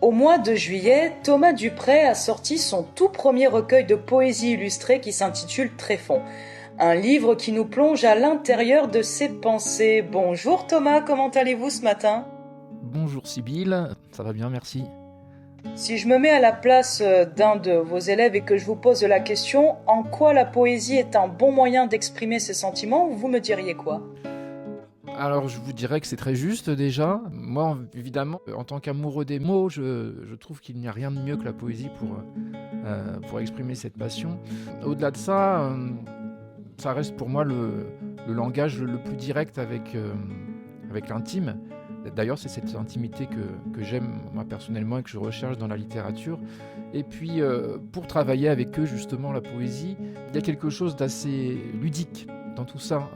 Au mois de juillet, Thomas Duprez a sorti son tout premier recueil de poésie illustrée qui s'intitule Tréfond. Un livre qui nous plonge à l'intérieur de ses pensées. Bonjour Thomas, comment allez-vous ce matin ? Bonjour Sybille, ça va bien, merci. Si je me mets à la place d'un de vos élèves et que je vous pose la question « En quoi la poésie est un bon moyen d'exprimer ses sentiments ?» vous me diriez quoi ? Alors je vous dirais que c'est très juste déjà. Moi évidemment, en tant qu'amoureux des mots, je trouve qu'il n'y a rien de mieux que la poésie pour exprimer cette passion. Au-delà de ça, ça reste pour moi le langage le plus direct avec l'intime. D'ailleurs, c'est cette intimité que j'aime moi personnellement et que je recherche dans la littérature. Et puis, pour travailler avec eux, justement, la poésie, il y a quelque chose d'assez ludique dans tout ça,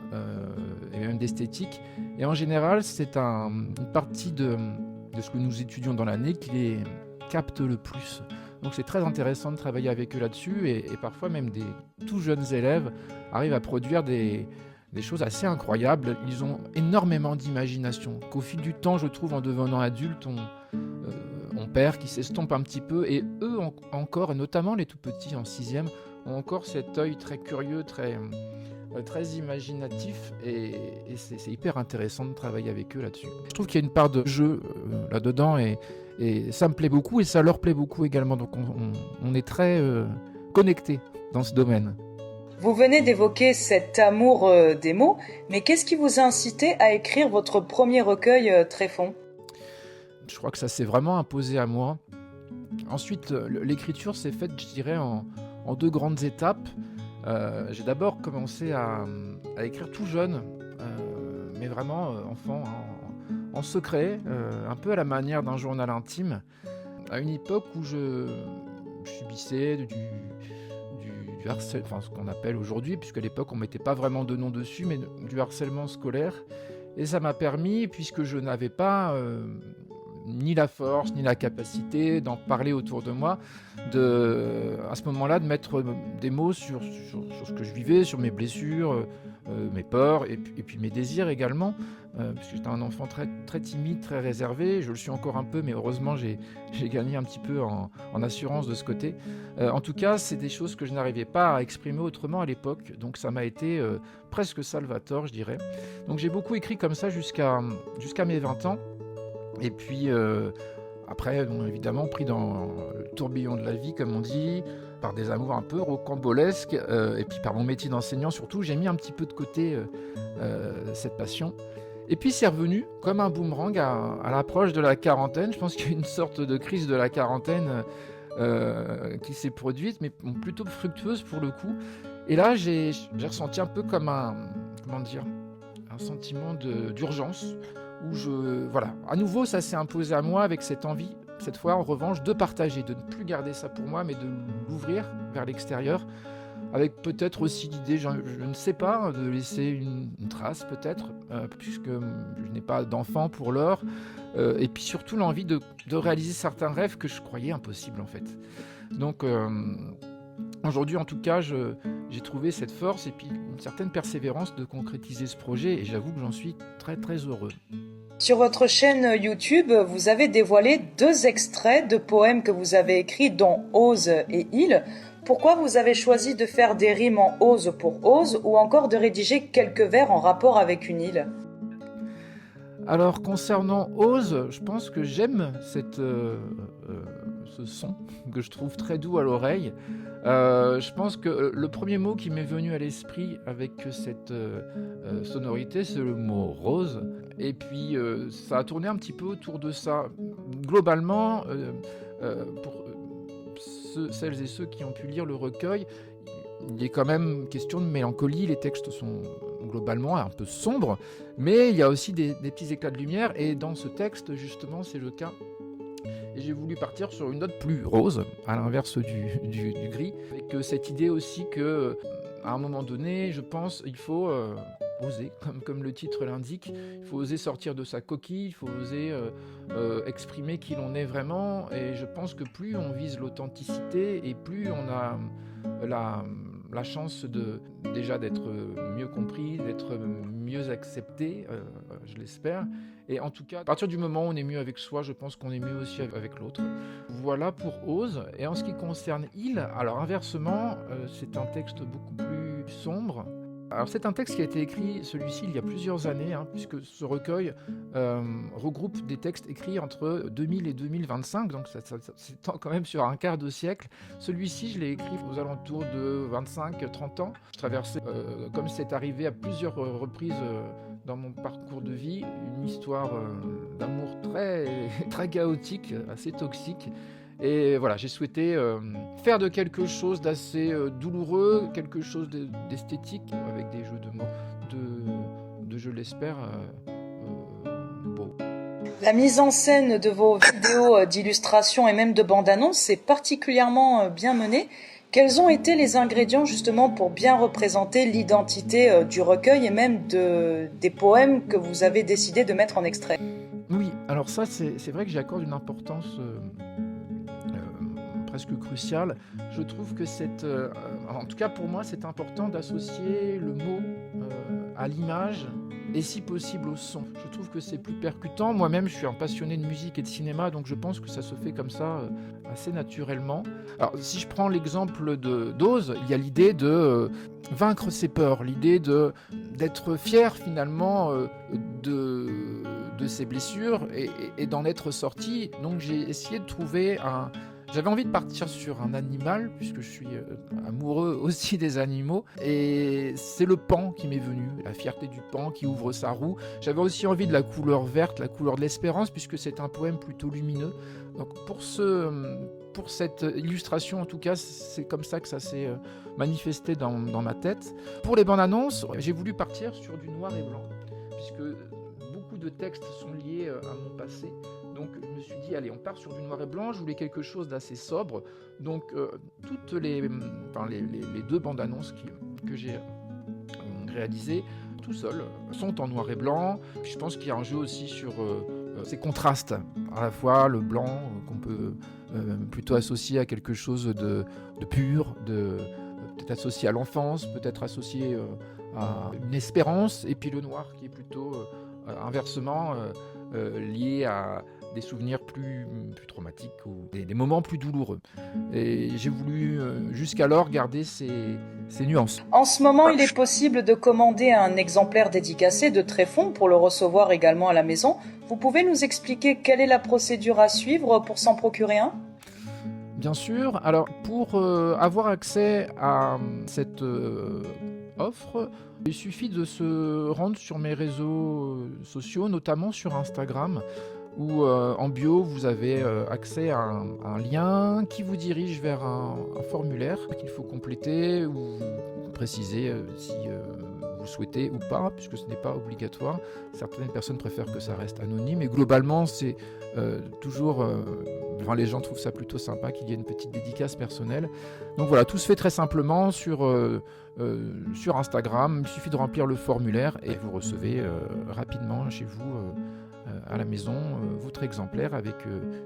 et même d'esthétique. Et en général, c'est une partie de ce que nous étudions dans l'année qui les capte le plus. Donc c'est très intéressant de travailler avec eux là-dessus, et parfois même des tout jeunes élèves arrivent à produire des choses assez incroyables. Ils ont énormément d'imagination, qu'au fil du temps, je trouve, en devenant adulte, on perd, qui s'estompe un petit peu. Et eux encore, et notamment les tout petits en 6e, ont encore cet œil très curieux, très imaginatif, et c'est hyper intéressant de travailler avec eux là-dessus. Je trouve qu'il y a une part de jeu là-dedans, et ça me plaît beaucoup, et ça leur plaît beaucoup également. Donc on est très connectés dans ce domaine. Vous venez d'évoquer cet amour des mots, mais qu'est-ce qui vous a incité à écrire votre premier recueil Tréfond ? Je crois que ça s'est vraiment imposé à moi. Ensuite, l'écriture s'est faite, je dirais, en deux grandes étapes. J'ai d'abord commencé à écrire tout jeune, mais vraiment enfant, en secret, un peu à la manière d'un journal intime, à une époque où je subissais du harcèlement, enfin ce qu'on appelle aujourd'hui, puisqu'à l'époque on ne mettait pas vraiment de nom dessus, mais du harcèlement scolaire. Et ça m'a permis, puisque je n'avais pas ni la force, ni la capacité d'en parler autour de moi, à ce moment-là, de mettre des mots sur ce que je vivais, sur mes blessures, mes peurs, et puis mes désirs également, puisque j'étais un enfant très, très timide, très réservé. Je le suis encore un peu, mais heureusement, j'ai gagné un petit peu en assurance de ce côté. En tout cas, c'est des choses que je n'arrivais pas à exprimer autrement à l'époque, donc ça m'a été presque salvator, je dirais. Donc j'ai beaucoup écrit comme ça jusqu'à mes 20 ans. Et puis après, bon, évidemment, pris dans le tourbillon de la vie, comme on dit, par des amours un peu rocambolesques, et puis par mon métier d'enseignant surtout, j'ai mis un petit peu de côté cette passion. Et puis c'est revenu comme un boomerang à l'approche de la quarantaine. Je pense qu'il y a une sorte de crise de la quarantaine qui s'est produite, mais plutôt fructueuse pour le coup. Et là, j'ai ressenti un peu comme un sentiment d'urgence, où voilà, à nouveau ça s'est imposé à moi avec cette envie, cette fois en revanche, de partager, de ne plus garder ça pour moi, mais de l'ouvrir vers l'extérieur, avec peut-être aussi l'idée, je ne sais pas, de laisser une trace peut-être, puisque je n'ai pas d'enfant pour l'heure, et puis surtout l'envie de réaliser certains rêves que je croyais impossibles en fait. Donc aujourd'hui en tout cas, j'ai trouvé cette force et puis une certaine persévérance de concrétiser ce projet, et j'avoue que j'en suis très très heureux. Sur votre chaîne YouTube, vous avez dévoilé 2 extraits de poèmes que vous avez écrits, dont Ose et Île. Pourquoi vous avez choisi de faire des rimes en ose pour ose, ou encore de rédiger quelques vers en rapport avec une île ? Alors concernant Ose, je pense que j'aime ce son que je trouve très doux à l'oreille. Je pense que le premier mot qui m'est venu à l'esprit avec cette sonorité, c'est le mot rose. Et puis ça a tourné un petit peu autour de ça. Globalement, pour celles et ceux qui ont pu lire le recueil, il est quand même question de mélancolie. Les textes sont globalement un peu sombres, mais il y a aussi des petits éclats de lumière, et dans ce texte justement c'est le cas. Et j'ai voulu partir sur une note plus rose, à l'inverse du gris, avec cette idée aussi que, à un moment donné, je pense, il faut oser, comme le titre l'indique. Il faut oser sortir de sa coquille, il faut oser exprimer qui l'on est vraiment. Et je pense que plus on vise l'authenticité, et plus on a la chance déjà d'être mieux compris, d'être mieux accepté, je l'espère. Et en tout cas, à partir du moment où on est mieux avec soi, je pense qu'on est mieux aussi avec l'autre. Voilà pour Ose. Et en ce qui concerne Il, alors inversement, c'est un texte beaucoup plus sombre. Alors c'est un texte qui a été écrit, celui-ci, il y a plusieurs années, puisque ce recueil regroupe des textes écrits entre 2000 et 2025, donc ça s'étend quand même sur un quart de siècle. Celui-ci, je l'ai écrit aux alentours de 25-30 ans. Je traversais, comme c'est arrivé à plusieurs reprises dans mon parcours de vie, une histoire d'amour très, très chaotique, assez toxique. Et voilà, j'ai souhaité faire de quelque chose d'assez douloureux, quelque chose d'esthétique, avec des jeux de mots, je l'espère, beaux. La mise en scène de vos vidéos d'illustration et même de bande-annonce est particulièrement bien menée. Quels ont été les ingrédients justement pour bien représenter l'identité du recueil et même des poèmes que vous avez décidé de mettre en extrait? Oui, alors ça, c'est vrai que j'y accorde une importance presque cruciale. Je trouve que en tout cas pour moi, c'est important d'associer le mot à l'image et si possible au son. Je trouve que c'est plus percutant. Moi-même, je suis un passionné de musique et de cinéma, donc je pense que ça se fait comme ça assez naturellement. Alors, si je prends l'exemple d'Ose, il y a l'idée de vaincre ses peurs, l'idée d'être fier finalement de ses blessures et d'en être sorti. Donc, j'ai essayé de trouver J'avais envie de partir sur un animal, puisque je suis amoureux aussi des animaux, et c'est le paon qui m'est venu, la fierté du paon qui ouvre sa roue. J'avais aussi envie de la couleur verte, la couleur de l'espérance, puisque c'est un poème plutôt lumineux. Donc pour cette illustration, en tout cas, c'est comme ça que ça s'est manifesté dans ma tête. Pour les bandes annonces, j'ai voulu partir sur du noir et blanc, puisque beaucoup de textes sont liés à mon passé. Donc je me suis dit, allez, on part sur du noir et blanc, je voulais quelque chose d'assez sobre. Donc toutes les deux bandes annonces que j'ai réalisées tout seul sont en noir et blanc. Je pense qu'il y a un jeu aussi sur ces contrastes, à la fois le blanc qu'on peut plutôt associer à quelque chose de pur, peut-être associé à l'enfance, peut-être associé à une espérance, et puis le noir qui est plutôt inversement lié à des souvenirs plus traumatiques ou des moments plus douloureux. Et j'ai voulu jusqu'alors garder ces nuances. En ce moment, il est possible de commander un exemplaire dédicacé de Tréfon pour le recevoir également à la maison. Vous pouvez nous expliquer quelle est la procédure à suivre pour s'en procurer un ? Bien sûr. Alors, pour avoir accès à cette offre, il suffit de se rendre sur mes réseaux sociaux, notamment sur Instagram, où en bio, vous avez accès à un lien qui vous dirige vers un formulaire qu'il faut compléter ou préciser si vous souhaitez ou pas, puisque ce n'est pas obligatoire. Certaines personnes préfèrent que ça reste anonyme, et globalement, c'est toujours... les gens trouvent ça plutôt sympa qu'il y ait une petite dédicace personnelle. Donc voilà, tout se fait très simplement sur Instagram. Il suffit de remplir le formulaire et vous recevez rapidement chez vous, à la maison, votre exemplaire avec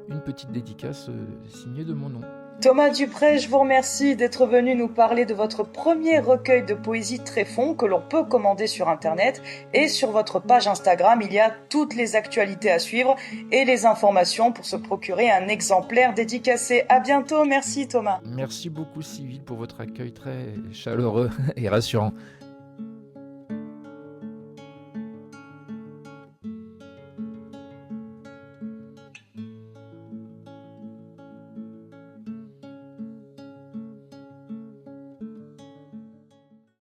une petite dédicace signée de mon nom. Thomas Dupré, je vous remercie d'être venu nous parler de votre premier recueil de poésie Tréfon que l'on peut commander sur Internet, et sur votre page Instagram, il y a toutes les actualités à suivre et les informations pour se procurer un exemplaire dédicacé. À bientôt, merci Thomas. Merci beaucoup Sylvie pour votre accueil très chaleureux et rassurant.